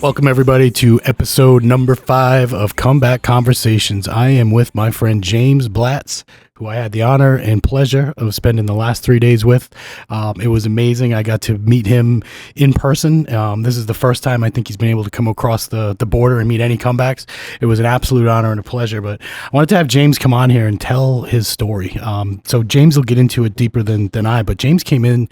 Welcome, everybody, to episode number 5 of Comeback Conversations. I am with my friend James Blatz, who I had the honor and pleasure of spending the last 3 days with. It was amazing. I got to meet him in person. This is the first time I think he's been able to come across the border and meet any comebacks. It was an absolute honor and a pleasure, but I wanted to have James come on here and tell his story. So James will get into it deeper than I, but James came in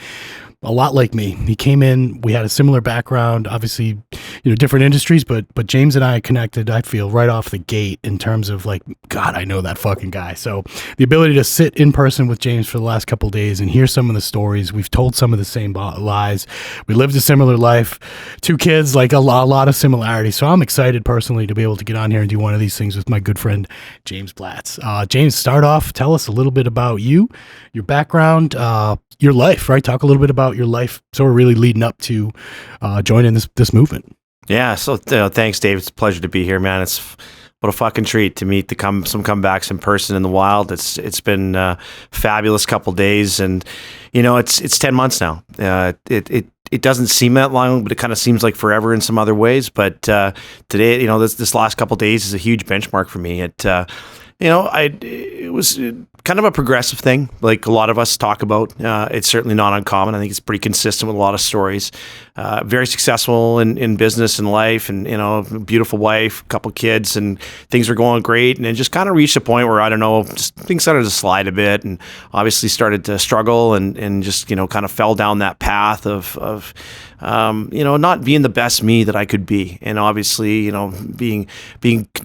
a lot like me. He came in, we had a similar background, obviously, different industries, but James and I connected, I feel, right off the gate in terms of like, God, I know that fucking guy. So the ability to sit in person with James for the last couple of days and hear some of the stories, we've told some of the same lies. We lived a similar life, 2 kids, like a lot of similarities. So I'm excited personally to be able to get on here and do one of these things with my good friend, James Blatz. James, start off, tell us a little bit about you, your background, your life, right? Talk a little bit about your life sort of really leading up to joining this movement. Yeah, so thanks, Dave. It's a pleasure to be here, man. It's what a fucking treat to meet some comebacks in person in the wild. It's been a fabulous couple days, and it's 10 months now. It doesn't seem that long, but it kind of seems like forever in some other ways. But today, this last couple days is a huge benchmark for me. It was kind of a progressive thing, like a lot of us talk about. It's certainly not uncommon. I think it's pretty consistent with a lot of stories. Very successful in business and life, and a beautiful wife, a couple kids, and things were going great. And it just kind of reached a point where just things started to slide a bit, and obviously started to struggle, and just kind of fell down that path of not being the best me that I could be, and obviously being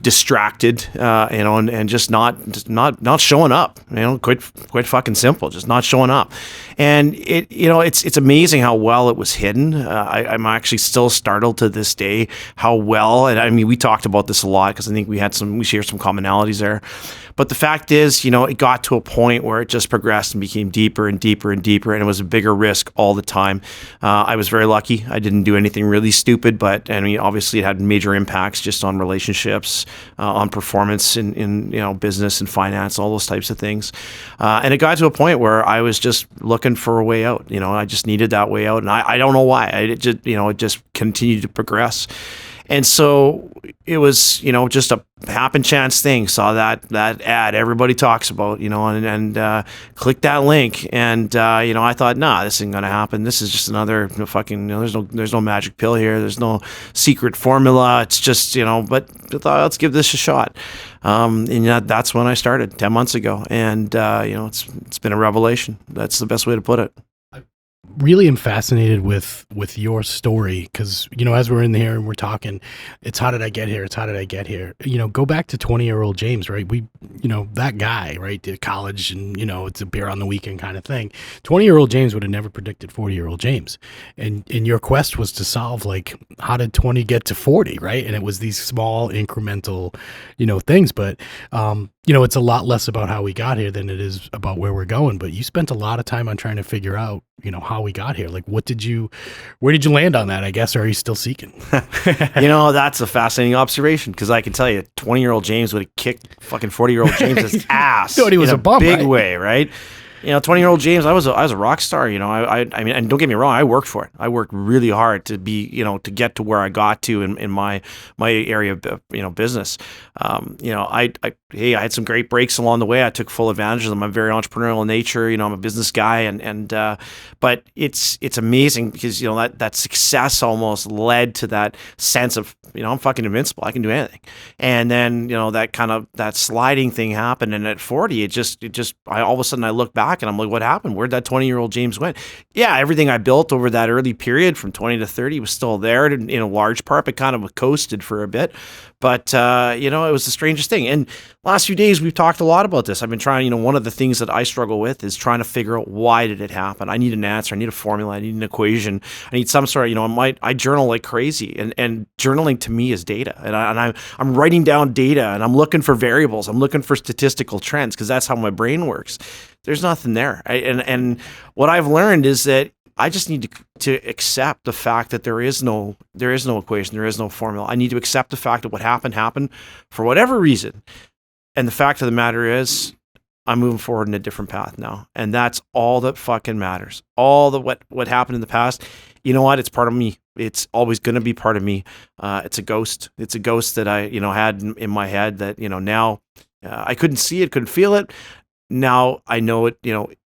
distracted, and just not showing up. Quite fucking simple, just not showing up. And it's amazing how well it was hidden. I'm actually still startled to this day how well, and I mean, we talked about this a lot because I think we share some commonalities there. But the fact is, it got to a point where it just progressed and became deeper and deeper and deeper, and it was a bigger risk all the time. I was very lucky. I didn't do anything really stupid, but obviously it had major impacts just on relationships, on performance in business and finance, all those types of things. And it got to a point where I was just looking for a way out. I just needed that way out, and I don't know why. It just continued to progress. And so it was, just a happen chance thing. Saw that ad everybody talks about, and clicked that link. And, I thought, nah, this isn't going to happen. This is just another fucking, there's no magic pill here. There's no secret formula. It's just, but I thought, let's give this a shot. And that's when I started 10 months ago. And, it's been a revelation. That's the best way to put it. Really am fascinated with your story because, as we're in here and we're talking, it's how did I get here? It's how did I get here? Go back to 20-year-old James, right? We, that guy, right? Did college and, it's a beer on the weekend kind of thing. 20-year-old James would have never predicted 40-year-old James. And your quest was to solve, like, how did 20 get to 40, right? And it was these small incremental, things. But, it's a lot less about how we got here than it is about where we're going. But you spent a lot of time on trying to figure out, how we got here. Like, where did you land on that, I guess, or are you still seeking? That's a fascinating observation because I can tell you 20-year-old James would have kicked fucking 40-year-old James's ass. Thought he was in a bum, big right? way, right? 20-year-old James, I was a rock star. I mean, and don't get me wrong, I worked for it. I worked really hard to be, to get to where I got to in my area of, business. I had some great breaks along the way. I took full advantage of them. I'm very entrepreneurial nature. I'm a business guy, but it's amazing because that success almost led to that sense of I'm fucking invincible. I can do anything. And then that sliding thing happened, and at 40, all of a sudden I look back and I'm like, what happened? Where'd that 20-year-old James went? Yeah, everything I built over that early period from 20 to 30 was still there in a large part, but kind of coasted for a bit. But, it was the strangest thing. And last few days, we've talked a lot about this. I've been trying, one of the things that I struggle with is trying to figure out why did it happen? I need an answer. I need a formula. I need an equation. I need some sort of, I journal like crazy. And journaling to me is data. And I'm writing down data and I'm looking for variables. I'm looking for statistical trends because that's how my brain works. There's nothing there. And what I've learned is that I just need to accept the fact that there is no equation, there is no formula. I need to accept the fact that what happened for whatever reason. And the fact of the matter is, I'm moving forward in a different path now. And that's all that fucking matters. All the what happened in the past, you know what? It's part of me. It's always going to be part of me. It's a ghost. It's a ghost that I, had in my head that, now I couldn't see it, couldn't feel it. Now I know it,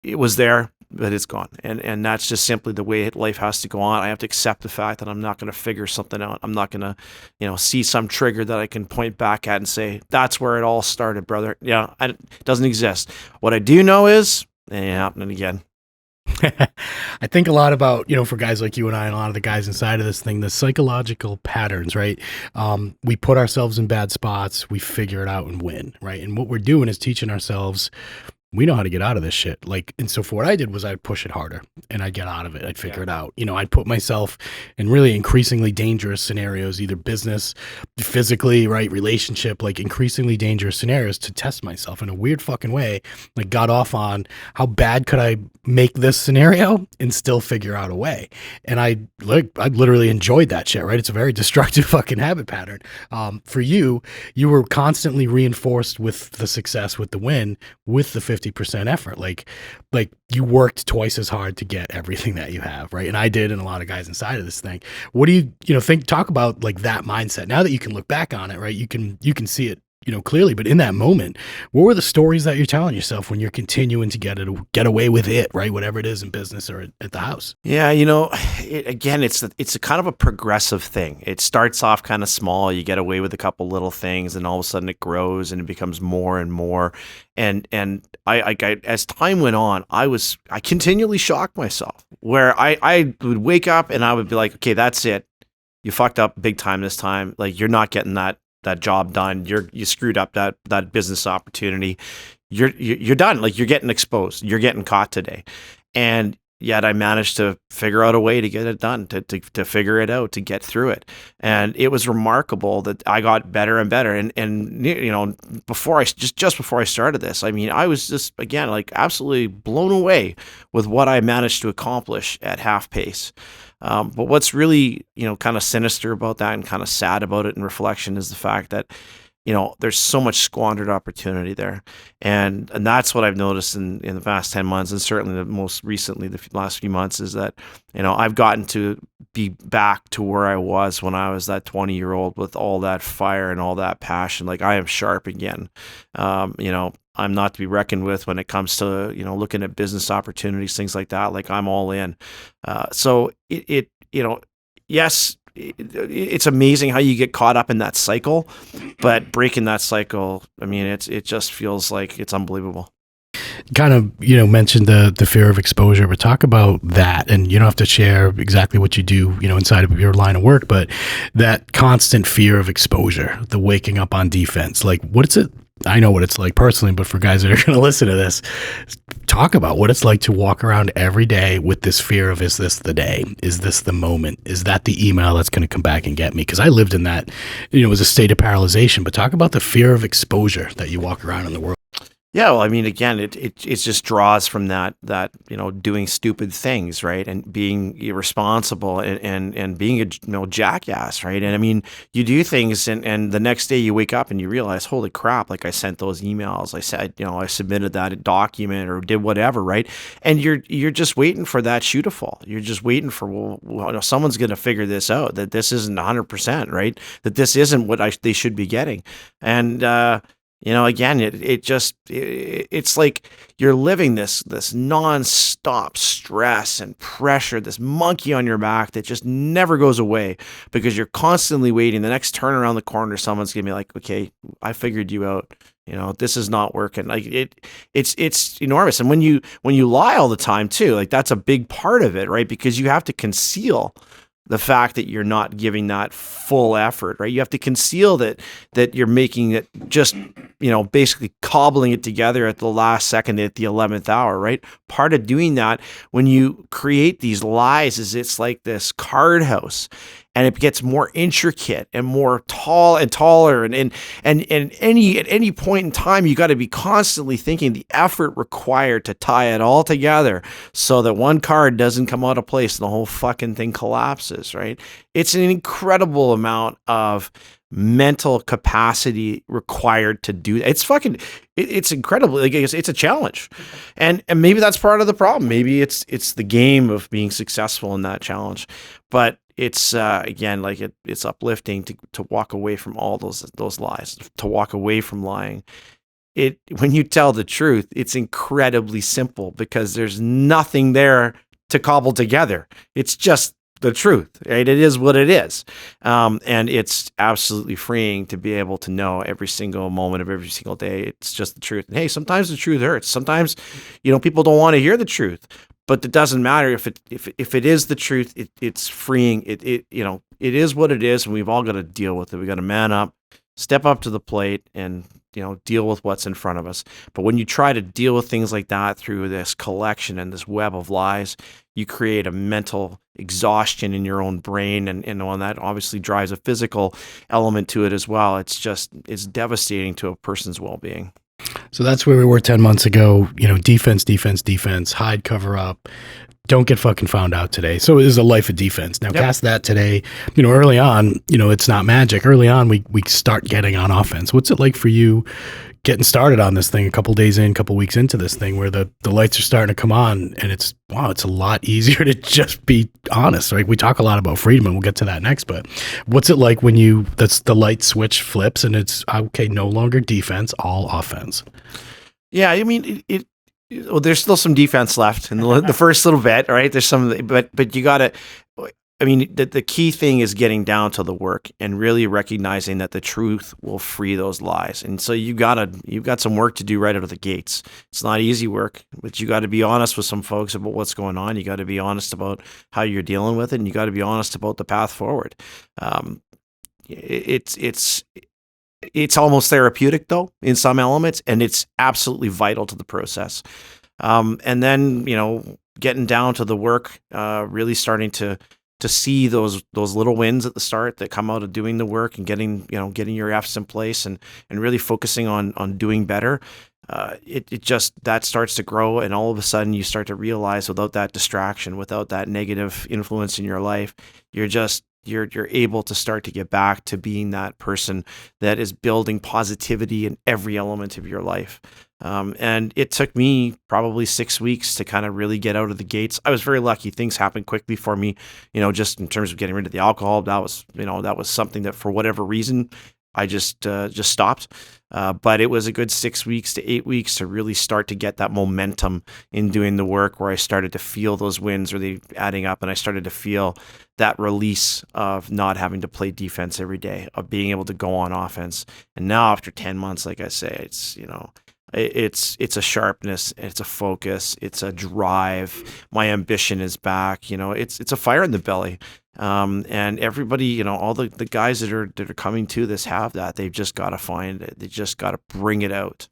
it was there, but it's gone. And that's just simply the way life has to go on. I have to accept the fact that I'm not going to figure something out. I'm not going to, see some trigger that I can point back at and say, that's where it all started, brother. Yeah, it doesn't exist. What I do know is it ain't happening again. I think a lot about, for guys like you and I and a lot of the guys inside of this thing, the psychological patterns, right? We put ourselves in bad spots, we figure it out and win, right? And what we're doing is teaching ourselves, we know how to get out of this shit. And so for what I did was I'd push it harder and I'd get out of it. I'd figure it out. I'd put myself in really increasingly dangerous scenarios, either business, physically, right, relationship, like increasingly dangerous scenarios to test myself in a weird fucking way. Like got off on how bad could I make this scenario and still figure out a way. And I literally enjoyed that shit, right? It's a very destructive fucking habit pattern. For you were constantly reinforced with the success, with the win, with the 50% effort. Like you worked twice as hard to get everything that you have, right? And I did, and a lot of guys inside of this thing. What do you talk about like that mindset now that you can look back on it, right? You can see it, clearly, but in that moment, what were the stories that you're telling yourself when you're continuing to get away with it, right? Whatever it is in business or at the house. Yeah. It's a kind of a progressive thing. It starts off kind of small. You get away with a couple little things and all of a sudden it grows and it becomes more and more. And I as time went on, I continually shocked myself where I would wake up and I would be like, okay, that's it. You fucked up big time this time. Like you're not getting that job done. You screwed up that business opportunity. You're done. Like you're getting exposed. You're getting caught today. And yet I managed to figure out a way to get it done, to figure it out, to get through it. And it was remarkable that I got better and better. And before just before I started this, I mean, I was just, again, like absolutely blown away with what I managed to accomplish at half pace. But what's really, kind of sinister about that and kind of sad about it in reflection is the fact that, there's so much squandered opportunity there. And that's what I've noticed in the past 10 months, and certainly the most recently, the last few months, is that, I've gotten to be back to where I was when I was that 20-year-old with all that fire and all that passion. Like I am sharp again. I'm not to be reckoned with when it comes to, looking at business opportunities, things like that. Like I'm all in. So yes, it's amazing how you get caught up in that cycle, but breaking that cycle, I mean, it just feels like it's unbelievable. Kind of, mentioned the fear of exposure, but talk about that. And you don't have to share exactly what you do, inside of your line of work, but that constant fear of exposure, the waking up on defense, like what's it? I know what it's like personally, but for guys that are going to listen to this, talk about what it's like to walk around every day with this fear of, is this the day? Is this the moment? Is that the email that's going to come back and get me? Because I lived in that, it was a state of paralyzation, but talk about the fear of exposure that you walk around in the world. Yeah, well, I mean, again, it just draws from that doing stupid things, right, and being irresponsible and being a jackass, right? And I mean, you do things, and the next day you wake up and you realize, holy crap! Like I sent those emails, I said, I submitted that document or did whatever, right? And you're just waiting for that shoe to fall. You're just waiting for someone's going to figure this out, that this isn't 100%, right? That this isn't what they should be getting, and. Again, it's like you're living this nonstop stress and pressure, this monkey on your back that just never goes away because you're constantly waiting. The next turn around the corner, someone's gonna be like, "Okay, I figured you out. This is not working." Like it's enormous. And when you lie all the time too, like that's a big part of it, right? Because you have to conceal the fact that you're not giving that full effort, right? You have to conceal that you're making it just, basically cobbling it together at the last second at the 11th hour, right? Part of doing that when you create these lies is it's like this card house, and it gets more intricate and more tall and taller. And at any point in time, you got to be constantly thinking the effort required to tie it all together so that one card doesn't come out of place and the whole fucking thing collapses, right? It's an incredible amount of mental capacity required to do that. It's incredible. Like, it's a challenge. And maybe that's part of the problem. Maybe it's the game of being successful in that challenge. But it's again, like it's uplifting to walk away from all those lies, to walk away from lying. When you tell the truth, it's incredibly simple because there's nothing there to cobble together. It's just the truth, right? It is what it is. And it's absolutely freeing to be able to know every single moment of every single day. It's just the truth. And hey, sometimes the truth hurts. Sometimes, people don't want to hear the truth, but it doesn't matter if it is the truth. It's freeing. It is what it is. And we've all got to deal with it. We got to man up, step up to the plate, and deal with what's in front of us. But when you try to deal with things like that through this collection and this web of lies, you create a mental exhaustion in your own brain, and that obviously drives a physical element to it as well. It's devastating to a person's well-being. So that's where we were 10 months ago. Defense, hide, cover up. Don't get fucking found out today. So it is a life of defense. Now, cast that today. Early on, it's not magic. Early on, we start getting on offense. What's it like for you getting started on this thing a couple days in, couple weeks into this thing where the lights are starting to come on, and it's a lot easier to just be honest, right? We talk a lot about freedom, and we'll get to that next, but what's it like when the light switch flips and it's, okay, no longer defense, all offense? Yeah, I mean, well, there's still some defense left in the first little bit, right? There's some, but you got to, I mean, the key thing is getting down to the work and really recognizing that the truth will free those lies. And so you've got some work to do right out of the gates. It's not easy work, but you got to be honest with some folks about what's going on. You got to be honest about how you're dealing with it, and you got to be honest about the path forward. It's almost therapeutic though in some elements, and it's absolutely vital to the process. And then, getting down to the work, really starting to see those little wins at the start that come out of doing the work and getting your F's in place and really focusing on doing better. It just, that starts to grow, and all of a sudden you start to realize without that distraction, without that negative influence in your life, you're able to start to get back to being that person that is building positivity in every element of your life. And it took me probably 6 weeks to kind of really get out of the gates. I was very lucky. Things happened quickly for me, just in terms of getting rid of the alcohol. That was something that for whatever reason, I just stopped. But it was a good 6 weeks to 8 weeks to really start to get that momentum in doing the work, where I started to feel those wins really adding up, and I started to feel that release of not having to play defense every day, of being able to go on offense. And now after 10 months, like I say, it's a sharpness, it's a focus, it's a drive. My ambition is back. It's a fire in the belly. And everybody, all the guys that are coming to this have that. They've just got to find it. They just got to bring it out.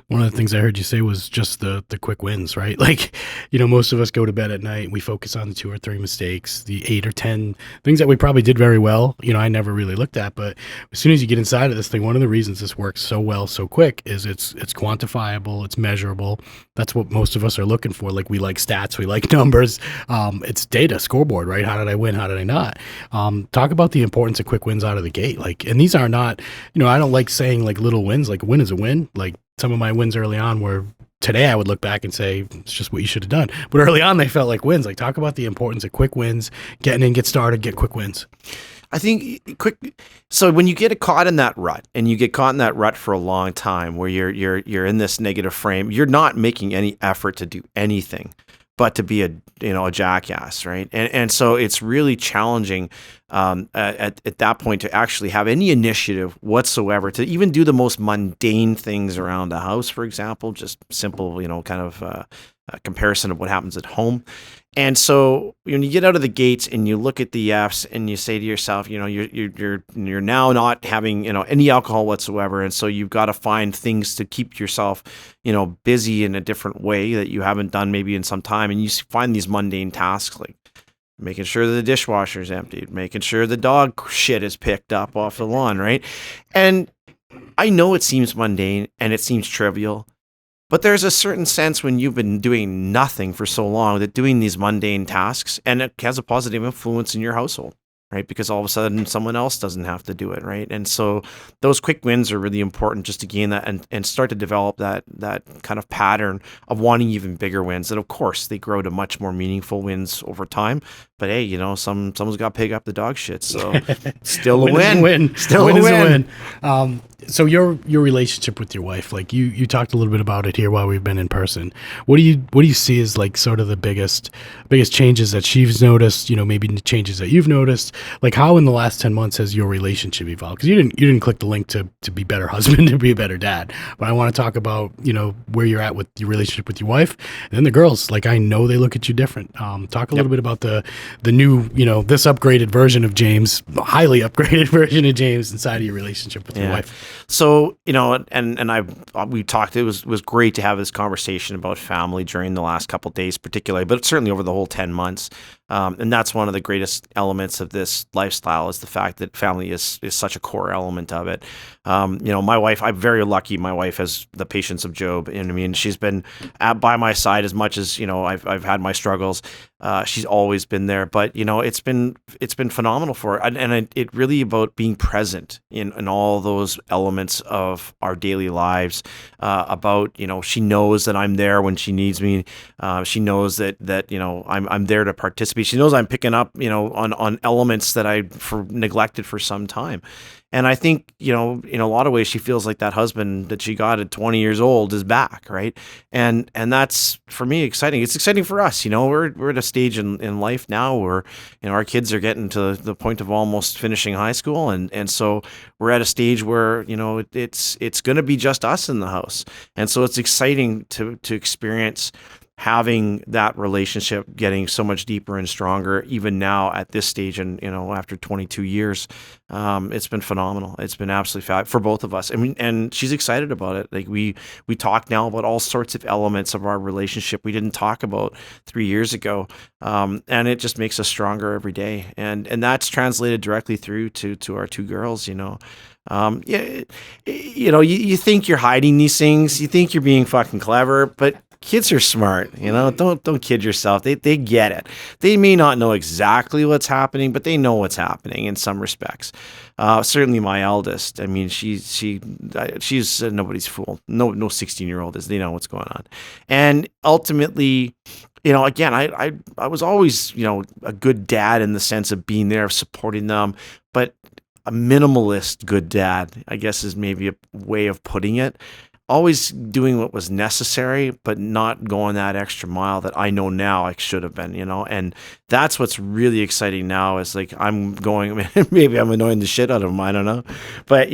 One of the things I heard you say was just the quick wins, right? Like, most of us go to bed at night and we focus on the 2 or 3 mistakes, the 8 or 10 things that we probably did very well. I never really looked at, but as soon as you get inside of this thing, one of the reasons this works so well, so quick is it's quantifiable, it's measurable. That's what most of us are looking for. Like, we like stats, we like numbers. It's data, scoreboard, right? How did I win? How did I not? Talk about the importance of quick wins out of the gate. Like, and these are not, I don't like saying like little wins, like a win is a win. Like, some of my wins early on were, today I would look back and say, it's just what you should have done. But early on, they felt like wins. Like, talk about the importance of quick wins, getting in, get started, get quick wins. I think so when you get caught in that rut, and you get caught in that rut for a long time, where you're in this negative frame, you're not making any effort to do anything but to be a jackass, right? And so it's really challenging at that point to actually have any initiative whatsoever to even do the most mundane things around the house, for example, just simple, kind of a comparison of what happens at home. And so when you get out of the gates and you look at the F's and you say to yourself, you're now not having, any alcohol whatsoever. And so you've got to find things to keep yourself, busy in a different way that you haven't done maybe in some time. And you find these mundane tasks like making sure that the dishwasher is emptied, making sure the dog shit is picked up off the lawn, right? And I know it seems mundane and it seems trivial, but there's a certain sense when you've been doing nothing for so long that doing these mundane tasks, and it has a positive influence in your household, right? Because all of a sudden someone else doesn't have to do it, right? And so those quick wins are really important just to gain that and start to develop that kind of pattern of wanting even bigger wins. And of course, they grow to much more meaningful wins over time. But hey, someone's got to pick up the dog shit. So still a Win is a win. win. Still Win a is win. So your relationship with your wife, like you talked a little bit about it here while we've been in person. What do you see as like sort of the biggest changes that she's noticed? Maybe the changes that you've noticed. Like how in the last 10 months has your relationship evolved? Because you didn't click the link to be better husband, to be a better dad. But I want to talk about where you're at with your relationship with your wife, and then the girls. Like I know they look at you different. Talk a little bit about the new this upgraded version of James, highly upgraded version of James inside of your relationship with your wife. So, we talked, it was great to have this conversation about family during the last couple of days, particularly, but certainly over the whole 10 months. And that's one of the greatest elements of this lifestyle is the fact that family is such a core element of it. My wife, I'm very lucky. My wife has the patience of Job. And I mean, she's been by my side as much as, I've had my struggles. She's always been there, but it's been phenomenal for her. And it really about being present in all those elements of our daily lives, about, she knows that I'm there when she needs me. She knows that I'm there to participate. She knows I'm picking up, on elements that I neglected for some time. And I think, in a lot of ways, she feels like that husband that she got at 20 years old is back, right? And that's, for me, exciting. It's exciting for us. We're at a stage in life now where, our kids are getting to the point of almost finishing high school. And so we're at a stage where, it's going to be just us in the house. And so it's exciting to experience having that relationship getting so much deeper and stronger, even now at this stage, and after 22 years, it's been phenomenal. It's been absolutely fab for both of us. I mean, and she's excited about it. Like we talk now about all sorts of elements of our relationship we didn't talk about 3 years ago, and it just makes us stronger every day. And that's translated directly through to our two girls. You think you're hiding these things. You think you're being fucking clever, but kids are smart, don't kid yourself. They get it. They may not know exactly what's happening, but they know what's happening in some respects. Certainly my eldest, I mean, she's nobody's fool. No 16-year-old is, they know what's going on. And ultimately, again, I was always, a good dad in the sense of being there, supporting them, but a minimalist good dad, I guess, is maybe a way of putting it. Always doing what was necessary, but not going that extra mile that I know now I should have been, and that's what's really exciting now is like I'm going, maybe I'm annoying the shit out of them, I don't know, but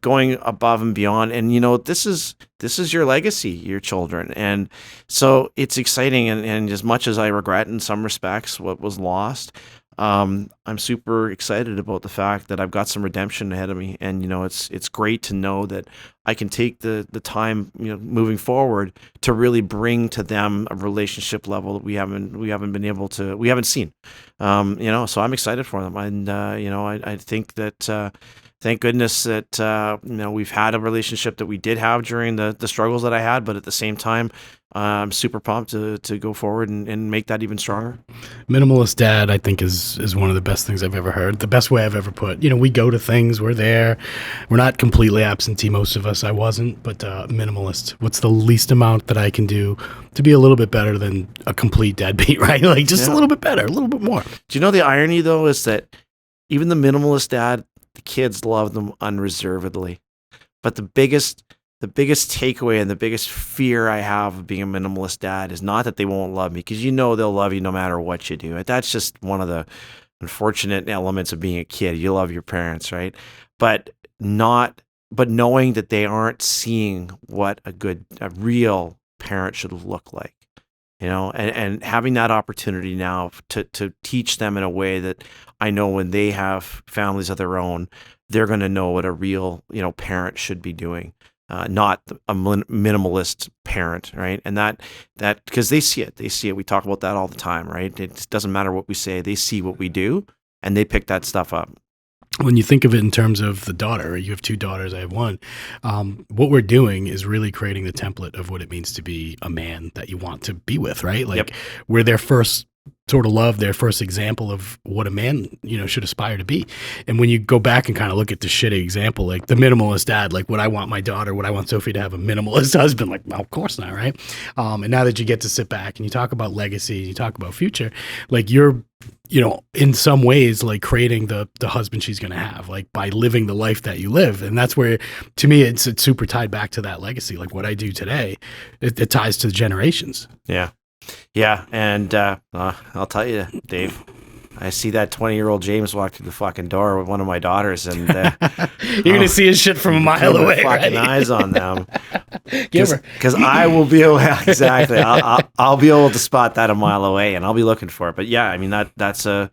going above and beyond, and this is your legacy, your children, and so it's exciting, and as much as I regret in some respects what was lost, I'm super excited about the fact that I've got some redemption ahead of me, and it's great to know that I can take the time moving forward to really bring to them a relationship level that we haven't seen, so I'm excited for them, and I think that thank goodness that we've had a relationship that we did have during the struggles that I had, but at the same time, I'm super pumped to go forward and make that even stronger. Minimalist dad, I think, is one of the best things I've ever heard. The best way I've ever put. We go to things, we're there. We're not completely absentee, most of us. I wasn't, but minimalist. What's the least amount that I can do to be a little bit better than a complete deadbeat, right? Like just a little bit better, a little bit more. Do you know the irony, though, is that even the minimalist dad, the kids love them unreservedly. But the biggest takeaway and the biggest fear I have of being a minimalist dad is not that they won't love me, because they'll love you no matter what you do. That's just one of the unfortunate elements of being a kid. You love your parents, right? But knowing that they aren't seeing what a real parent should look like. And having that opportunity now to teach them in a way that I know when they have families of their own, they're going to know what a real, parent should be doing. Not a minimalist parent, right? And that because they see it. We talk about that all the time, right? It doesn't matter what we say. They see what we do, and they pick that stuff up. When you think of it in terms of the daughter, you have two daughters, I have one. What we're doing is really creating the template of what it means to be a man that you want to be with, right? Like we're their first sort of love, their first example of what a man, should aspire to be. And when you go back and kind of look at the shitty example, like the minimalist dad, like would I want my daughter, would I want Sophie to have a minimalist husband? Like, well, of course not, right? And now that you get to sit back and you talk about legacy, you talk about future, like you're, in some ways, like creating the husband she's going to have, like by living the life that you live. And that's where, to me, it's super tied back to that legacy. Like what I do today, it ties to the generations. Yeah. Yeah. And I'll tell you, Dave, I see that 20-year-old James walk through the fucking door with one of my daughters, and you're going to see his shit from a mile away. Fucking right? Eyes on them. Give her. Because I will be exactly. I'll be able to spot that a mile away, and I'll be looking for it. But yeah, I mean that's a,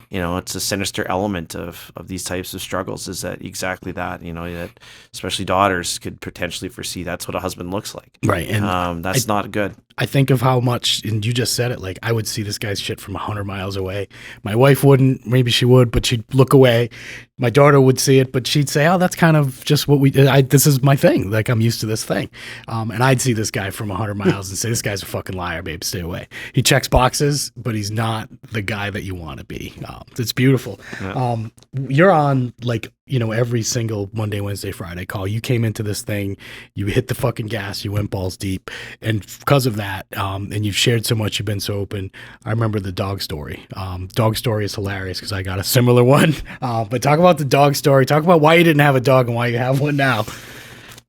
it's a sinister element of these types of struggles, is that exactly that, that especially daughters could potentially foresee that's what a husband looks like. Right. And that's not good. I think of how much, and you just said it, like I would see this guy's shit from 100 miles away. My wife wouldn't, maybe she would, but she'd look away. My daughter would see it, but she'd say, oh, that's kind of just what this is my thing. Like I'm used to this thing. And I'd see this guy from 100 miles and say, this guy's a fucking liar, babe, stay away. He checks boxes, but he's not the guy that you want to be. It's beautiful. Yeah. You're on like, every single Monday, Wednesday, Friday call. You came into this thing, you hit the fucking gas, you went balls deep. And because of that, and you've shared so much, you've been so open. I remember the dog story. Dog story is hilarious because I got a similar one. But talk about the dog story. Talk about why you didn't have a dog and why you have one now.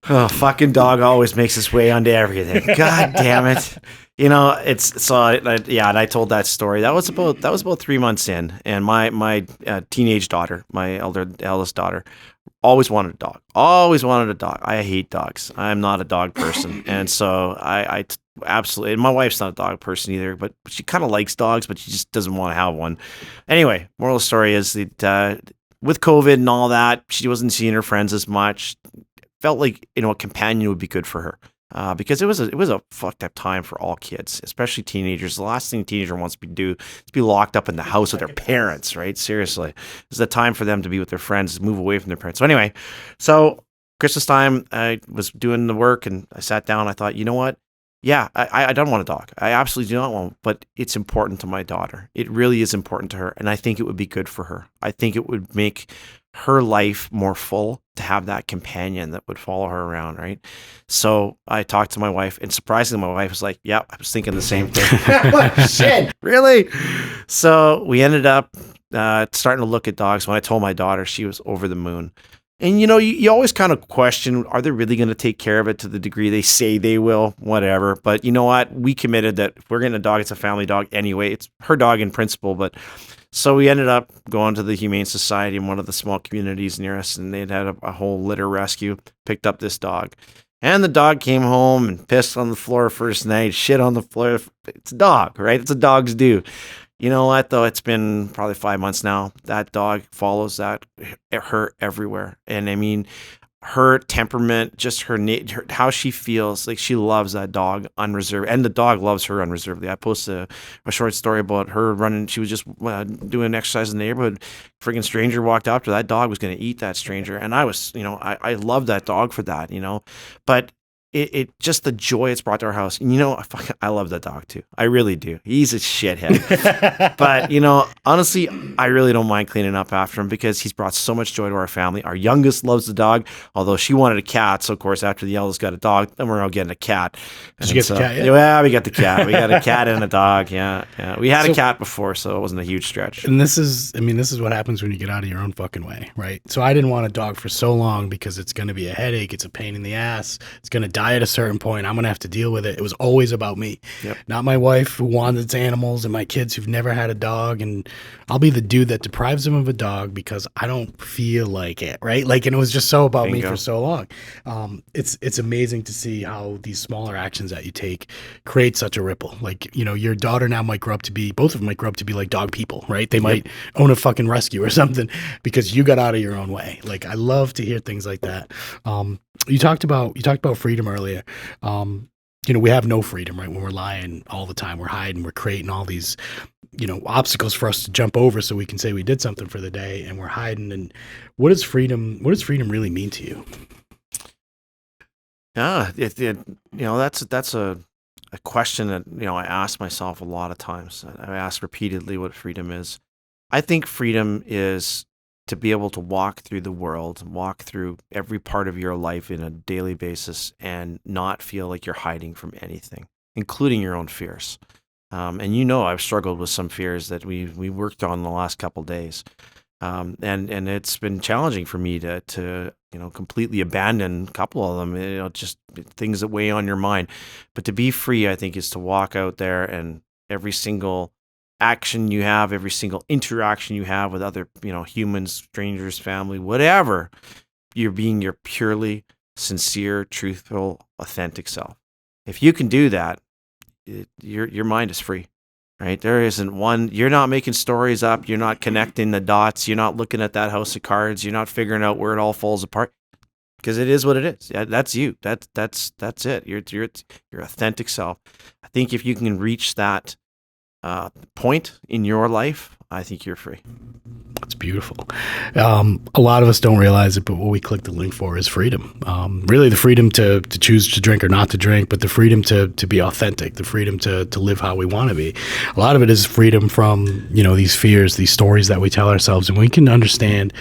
Oh, fucking dog always makes its way onto everything. God damn it. It's so yeah, and I told that story. That was about 3 months in, and my teenage daughter, my eldest daughter, always wanted a dog. Always wanted a dog. I hate dogs. I'm not a dog person, and so I absolutely. And my wife's not a dog person either, but she kind of likes dogs, but she just doesn't want to have one. Anyway, moral of the story is that with COVID and all that, she wasn't seeing her friends as much. Felt like a companion would be good for her. Because it was a fucked up time for all kids, especially teenagers. The last thing a teenager wants to do is be locked up in the house with their parents, right? Seriously. It's the time for them to be with their friends, move away from their parents. So anyway, Christmas time, I was doing the work and I sat down. I thought, you know what? Yeah, I don't want a dog. I absolutely do not want one, but it's important to my daughter. It really is important to her, and I think it would be good for her. I think it would make her life more full to have that companion that would follow her around, right? So I talked to my wife, and surprisingly, my wife was like, yeah, I was thinking the same thing. Shit. Really? So we ended up starting to look at dogs. When I told my daughter, she was over the moon. And, you always kind of question, are they really going to take care of it to the degree they say they will? Whatever. But you know what? We committed that if we're getting a dog, it's a family dog anyway. It's her dog in principle. But so we ended up going to the Humane Society in one of the small communities near us, and they'd had a whole litter rescue, picked up this dog. And the dog came home and pissed on the floor first night, shit on the floor. It's a dog, right? It's a dog's do. You know what, though? It's been probably 5 months now. That dog follows her everywhere. And I mean, her temperament, just her how she feels, like she loves that dog unreserved. And the dog loves her unreservedly. I posted a short story about her running. She was just doing exercise in the neighborhood. Friggin' stranger walked up to her. That dog was going to eat that stranger. And I was, I loved that dog for that, But it just the joy it's brought to our house. And I love that dog too. I really do. He's a shithead. But honestly, I really don't mind cleaning up after him because he's brought so much joy to our family. Our youngest loves the dog, although she wanted a cat. So of course, after the eldest got a dog, then we're all getting a cat. Did you get the cat yet? Yeah, we got the cat. We got a cat and a dog. Yeah. We had a cat before, so it wasn't a huge stretch. And this is what happens when you get out of your own fucking way, right? So I didn't want a dog for so long because it's going to be a headache. It's a pain in the ass. It's going to die at a certain point. I'm going to have to deal with it. It was always about me, not my wife who wants animals and my kids who've never had a dog. And I'll be the dude that deprives them of a dog because I don't feel like it, right? Like, and it was just so about me for so long. It's amazing to see how these smaller actions that you take create such a ripple. Like, your daughter now might grow up to be, both of them might grow up to be like dog people, right? They might own a fucking rescue or something because you got out of your own way. Like, I love to hear things like that. You talked about freedom earlier. We have no freedom, right? When we're lying all the time, we're hiding, we're creating all these, obstacles for us to jump over so we can say we did something for the day, and we're hiding. And what does freedom really mean to you? Yeah, that's a a question that, I ask myself a lot of times. I ask repeatedly what freedom is. I think freedom is to be able to walk through the world, walk through every part of your life in a daily basis and not feel like you're hiding from anything, including your own fears. And I've struggled with some fears that we worked on the last couple days. And it's been challenging for me to completely abandon a couple of them, just things that weigh on your mind. But to be free, I think, is to walk out there and every single action you have, every single interaction you have with other, humans, strangers, family, whatever, you're being your purely sincere, truthful, authentic self. If you can do that, your mind is free. Right? There isn't one, you're not making stories up. You're not connecting the dots. You're not looking at that house of cards. You're not figuring out where it all falls apart, because it is what it is. Yeah, that's you. That's it. Your authentic self. I think if you can reach that point in your life, I think you're free. It's beautiful. A lot of us don't realize it, but what we click the link for is freedom. Really the freedom to choose to drink or not to drink, but the freedom to be authentic, the freedom to live how we want to be. A lot of it is freedom from, these fears, these stories that we tell ourselves. And we can understand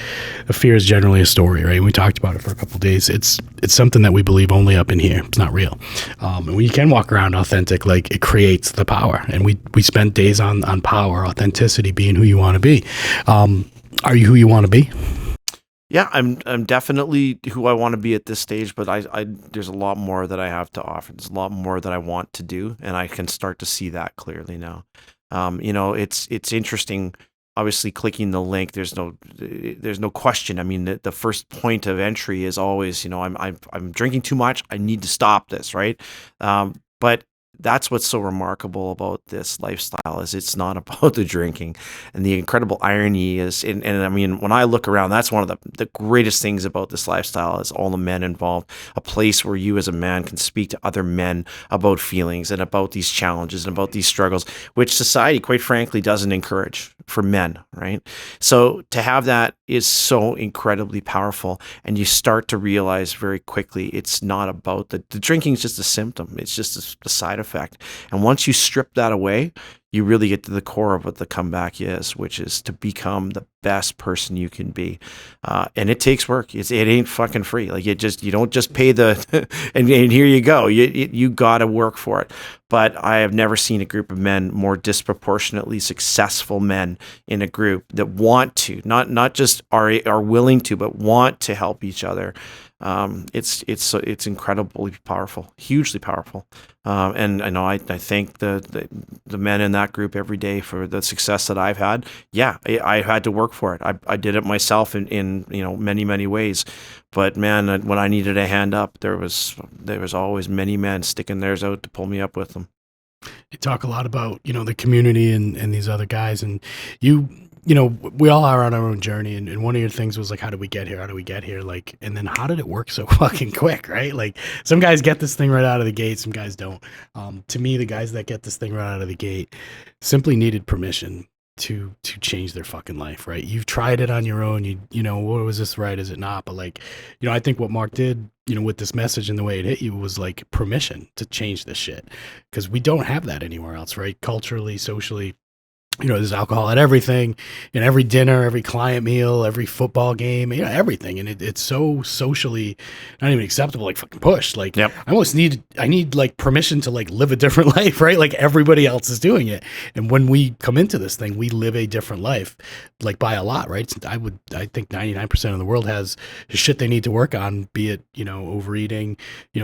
a fear is generally a story, right? And we talked about it for a couple of days. It's something that we believe only up in here. It's not real. And when you can walk around authentic, like, it creates the power. And we spent days on power, authenticity, being who you want to be. Are you who you want to be? Yeah, I'm definitely who I want to be at this stage, but I there's a lot more that I have to offer. There's a lot more that I want to do, and I can start to see that clearly now. It's interesting. Obviously, clicking the link, there's no question. I mean, the first point of entry is always, I'm drinking too much. I need to stop this, right? But that's what's so remarkable about this lifestyle, is it's not about the drinking. And the incredible irony is, and I mean, when I look around, that's one of the greatest things about this lifestyle is all the men involved, a place where you as a man can speak to other men about feelings and about these challenges and about these struggles, which society, quite frankly, doesn't encourage for men, right? So to have that is so incredibly powerful. And you start to realize very quickly, it's not about the drinking is just a symptom. It's just a side effect. And once you strip that away, you really get to the core of what the comeback is, which is to become the best person you can be. And it takes work. It ain't fucking free. Like, you don't just pay the, and here you go. You got to work for it. But I have never seen a group of men more disproportionately successful men in a group that want to, not just are willing to, but want to help each other. It's incredibly powerful, hugely powerful. And I know I thank the men in that group every day for the success that I've had. Yeah, I had to work for it. I did it myself in many, many ways. But man, when I needed a hand up, there was always many men sticking theirs out to pull me up with them. You talk a lot about, the community and these other guys, and we all are on our own journey. And one of your things was like, how did we get here? How do we get here? Like, and then how did it work so fucking quick, right? Like, some guys get this thing right out of the gate. Some guys don't. To me, the guys that get this thing right out of the gate simply needed permission to change their fucking life, right? You've tried it on your own. What was this right? Is it not? But like, I think what Mark did, with this message and the way it hit you was like permission to change this shit. Because we don't have that anywhere else, right? Culturally, socially. There's alcohol at everything, in every dinner, every client meal, every football game, everything. And it's so socially not even acceptable, like fucking pushed. Like, yep. I need like permission to like live a different life, right? Like, everybody else is doing it. And when we come into this thing, we live a different life, like, by a lot, right? I think 99% of the world has shit they need to work on, be it, overeating,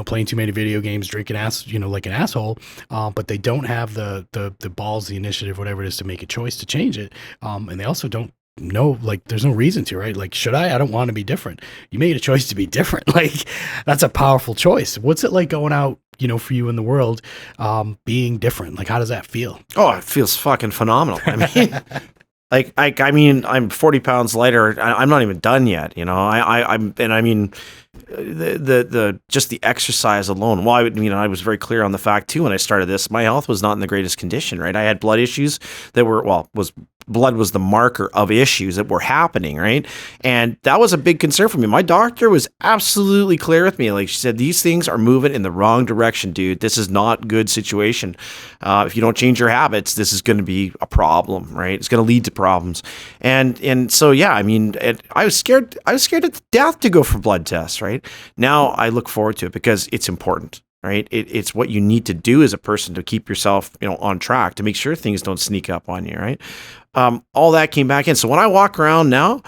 playing too many video games, drinking like an asshole. But they don't have the balls, the initiative, whatever it is, to make a choice to change it. And they also don't know, like, there's no reason to, right? Like, should I don't want to be different. You made a choice to be different. Like, that's a powerful choice. What's it like going out, for you in the world, being different? Like, how does that feel? Oh, it feels fucking phenomenal. I mean, I'm 40 pounds lighter. I'm not even done yet. The just the exercise alone. Well, I was very clear on the fact too when I started this. My health was not in the greatest condition, right? I had blood issues that was blood was the marker of issues that were happening, right? And that was a big concern for me. My doctor was absolutely clear with me. Like, she said, these things are moving in the wrong direction, dude. This is not a good situation. If you don't change your habits, this is going to be a problem, right? It's going to lead to problems. And so, yeah, I mean, I was scared to death to go for blood tests, right? Now I look forward to it because it's important. Right, it's what you need to do as a person to keep yourself, on track, to make sure things don't sneak up on you. Right, all that came back in. So when I walk around now,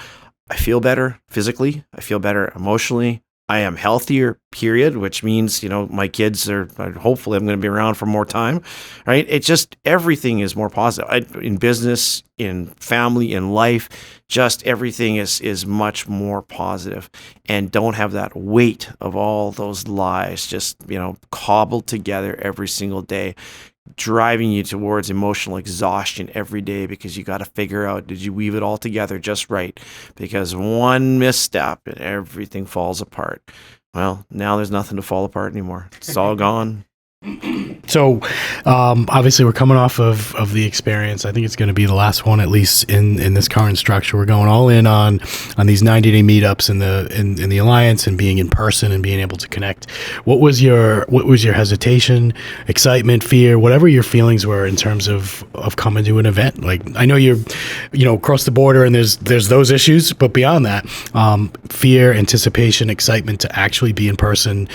I feel better physically. I feel better emotionally. I am healthier, period, which means, my kids hopefully I'm going to be around for more time, right? It just, everything is more positive in business, in family, in life, just everything is much more positive, and don't have that weight of all those lies just, cobbled together every single day, driving you towards emotional exhaustion every day because you got to figure out, did you weave it all together just right? Because one misstep and everything falls apart. Well, now there's nothing to fall apart anymore. It's all gone. So, obviously, we're coming off of the experience. I think it's going to be the last one, at least in this current structure. We're going all in on these 90-day meetups in the alliance, and being in person and being able to connect. What was your hesitation, excitement, fear, whatever your feelings were in terms of coming to an event? Like, I know you're, across the border, and there's those issues, but beyond that, fear, anticipation, excitement to actually be in person,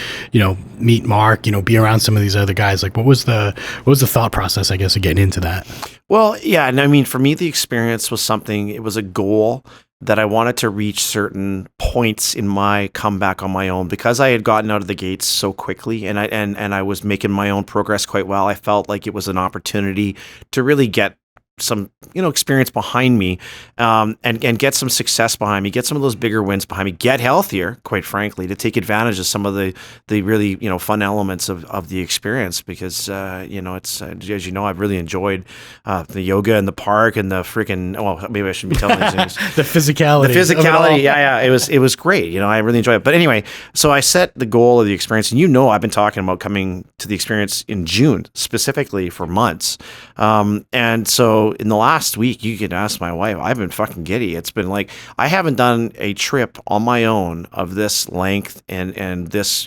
meet Mark, be around some of these other guys. Like, what was the thought process, I guess, of getting into that? Well, yeah, and I mean, for me, the experience was it was a goal that I wanted to reach certain points in my comeback on my own, because I had gotten out of the gates so quickly, and I was making my own progress quite well. I felt like it was an opportunity to really get some experience behind me, and get some success behind me, get some of those bigger wins behind me, get healthier, quite frankly, to take advantage of some of the really fun elements of the experience, because it's as I've really enjoyed the yoga in the park and the freaking maybe I shouldn't be telling these things. The physicality, yeah, it was great. I really enjoyed it. But anyway, so I set the goal of the experience, and I've been talking about coming to the experience in June specifically for months, and so in the last week, you could ask my wife, I've been fucking giddy. It's been like, I haven't done a trip on my own of this length and this,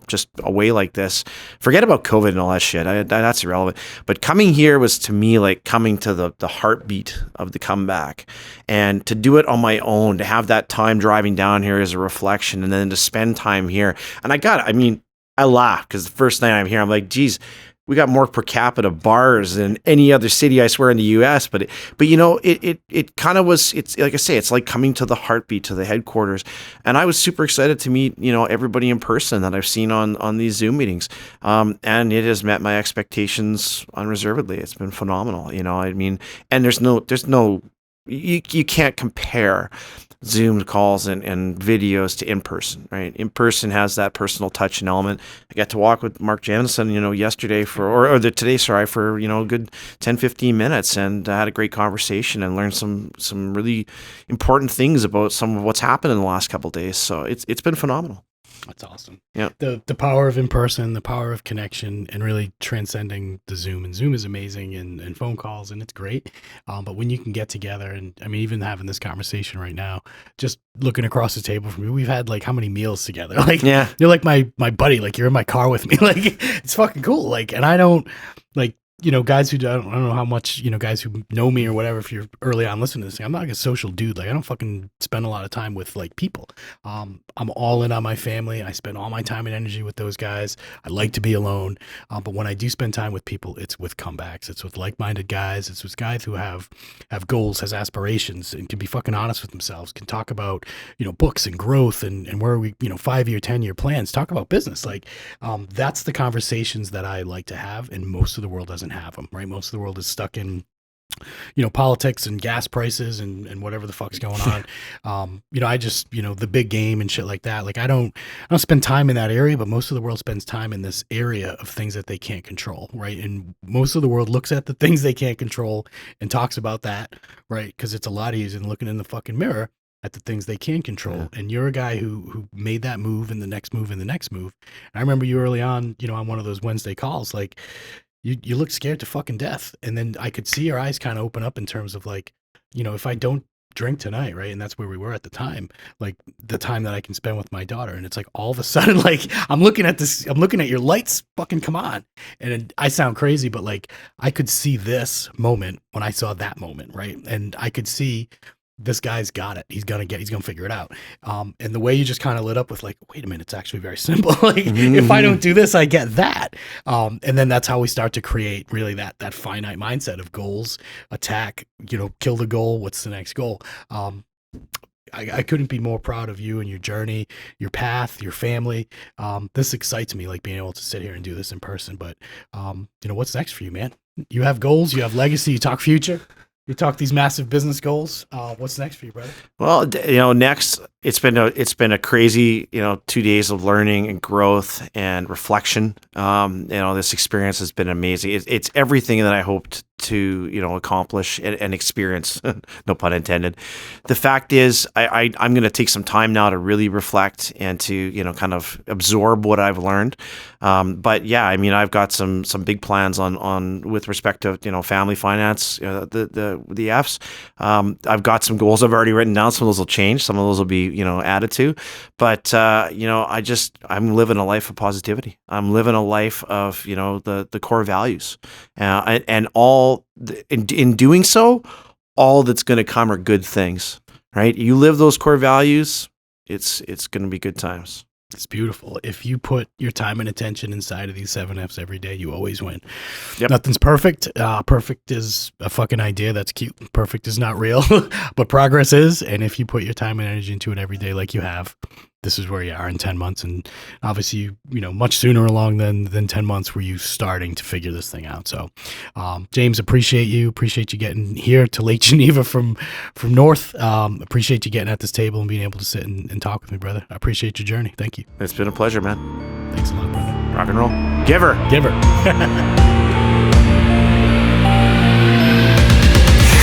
just away like this. Forget about COVID and all that shit. That's irrelevant. But coming here was, to me, like coming to the heartbeat of the comeback. And to do it on my own, to have that time driving down here as a reflection, and then to spend time here. And I laugh because the first night I'm here, I'm like, geez, we got more per capita bars than any other city, I swear, in the U.S. But it kind of was. It's like I say, it's like coming to the heartbeat, to the headquarters. And I was super excited to meet everybody in person that I've seen on these Zoom meetings. And it has met my expectations unreservedly. It's been phenomenal. And there's no you can't compare Zoom calls and videos to in person, right? In person has that personal touch and element. I got to walk with Mark Jamison, yesterday today, for a good 10, 15 minutes, and I had a great conversation and learned some really important things about some of what's happened in the last couple of days. So it's been phenomenal. That's awesome. Yeah. The power of in person, the power of connection, and really transcending the Zoom. And Zoom is amazing, and phone calls, and it's great. But when you can get together, and even having this conversation right now, just looking across the table from you, we've had like how many meals together? Like, yeah, you're like my buddy. Like, you're in my car with me. Like, it's fucking cool. Like, and I don't like. Guys who I don't know how much, guys who know me or whatever, if you're early on listening to this thing, I'm not like a social dude. Like, I don't fucking spend a lot of time with like people. I'm all in on my family. I spend all my time and energy with those guys. I like to be alone. But when I do spend time with people, it's with comebacks. It's with like-minded guys. It's with guys who have goals, has aspirations, and can be fucking honest with themselves, can talk about, books and growth and where we, 5-year, 10-year plans, talk about business. Like, that's the conversations that I like to have. And most of the world doesn't have them, right? Most of the world is stuck in politics and gas prices and whatever the fuck's going on. I just, the big game and shit like that. Like, I don't spend time in that area, but most of the world spends time in this area of things that they can't control, right? And most of the world looks at the things they can't control and talks about that, right? Because it's a lot easier than looking in the fucking mirror at the things they can control. Yeah. And you're a guy who made that move and the next move and the next move. And I remember you early on, on one of those Wednesday calls, like, you look scared to fucking death. And then I could see her eyes kind of open up in terms of like, if I don't drink tonight, right? And that's where we were at the time, like the time that I can spend with my daughter. And it's like all of a sudden, like I'm looking at your lights fucking come on. And I sound crazy, but like I could see this moment when I saw that moment, right? And I could see this guy's got it. He's gonna figure it out. And the way you just kind of lit up with like, wait a minute, it's actually very simple. Like if I don't do this, I get that. And then that's how we start to create really that finite mindset of goals, attack, kill the goal. What's the next goal? I couldn't be more proud of you and your journey, your path, your family. This excites me, like being able to sit here and do this in person. But what's next for you, man? You have goals, you have legacy, you talk future. You talk these massive business goals. What's next for you, brother? Well, next it's been a crazy 2 days of learning and growth and reflection. This experience has been amazing. It's everything that I hoped to accomplish and experience. No pun intended. The fact is, I'm going to take some time now to really reflect and to kind of absorb what I've learned. But yeah, I mean, I've got some big plans on with respect to family finance, the F's. I've got some goals I've already written down. Some of those will change. Some of those will be added to. But I'm living a life of positivity. I'm living a life of the core values, and all in doing so, all that's going to come are good things. Right? You live those core values, it's going to be good times. It's beautiful. If you put your time and attention inside of these 7 F's every day, you always win. Yep. Nothing's perfect. Perfect is a fucking idea that's cute. Perfect is not real, but progress is. And if you put your time and energy into it every day like you have, this is where you are in 10 months. And obviously, much sooner along than 10 months were you starting to figure this thing out. So, James, appreciate you getting here to Lake Geneva from North. Appreciate you getting at this table and being able to sit and talk with me, brother. I appreciate your journey. Thank you. It's been a pleasure, man. Thanks a lot, brother. Rock and roll. Giver.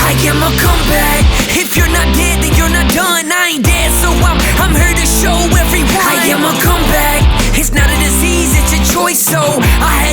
I am a comeback. If you're not dead, then you're not done. I ain't dead, so I'm here to show everyone. I am a comeback. It's not a disease, it's a choice. So I